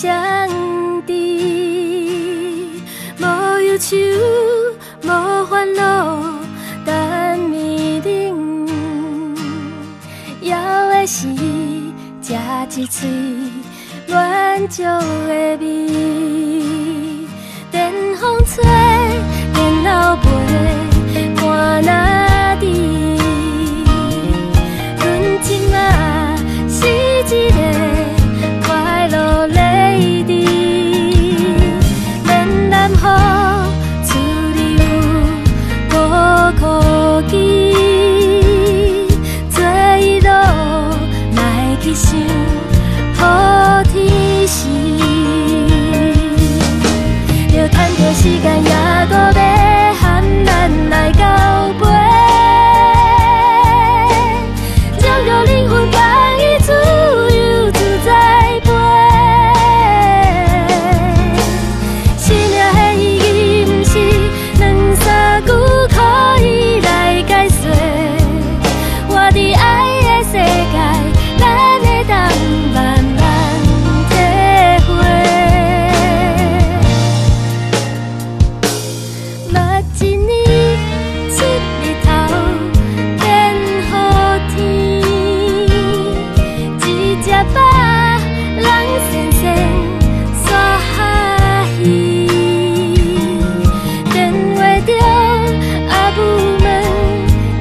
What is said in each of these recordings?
相知，无忧愁，无烦恼，等暝冷。枵的是食一喙满足的味，电风吹，电后陪，看哪知？阮即马是一个。 想，好天时，着趁着时间也搁要喊咱来交陪，将着灵魂放伊自由自在飞。生命的意义，不是两三句可以来解说，活伫爱的世界。 慢慢体会，目一年出日头变好天，一只饱人仙仙煞欢喜。电话中阿母问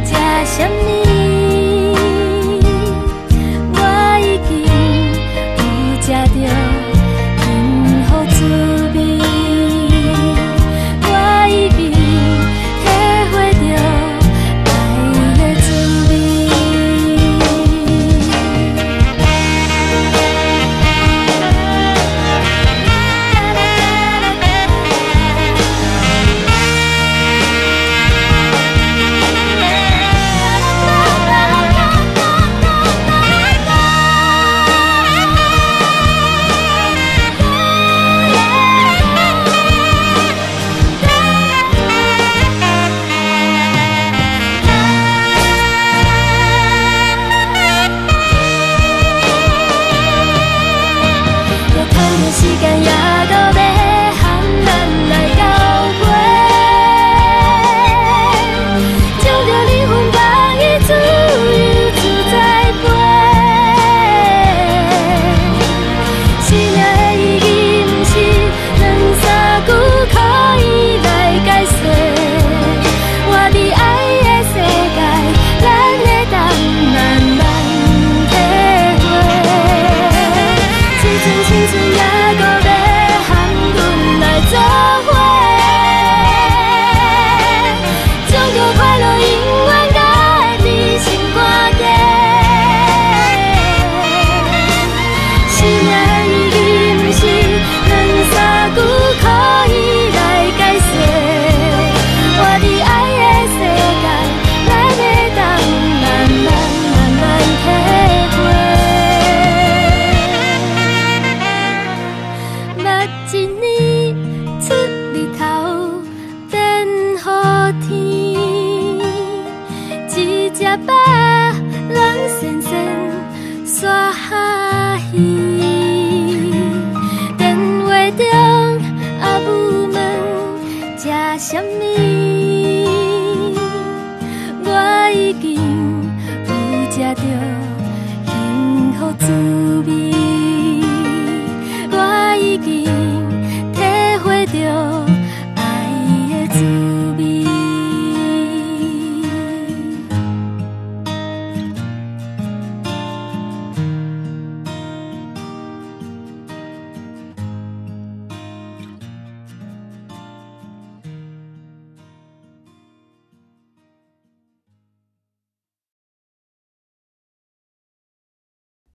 食啥物？ 食着幸福滋味，我已经体会着爱的滋味。时间也到要喊咱来交陪，将着灵魂放伊自由自在飞。生命的意义，不是两三句可以来解说，活伫爱的世界，咱会当慢慢体会。时阵青春也。 做伙，将着快乐永远甲你心肝底。生命的意义，不是两三句可以来解说，活伫爱的世界，咱会当慢慢体会。目一。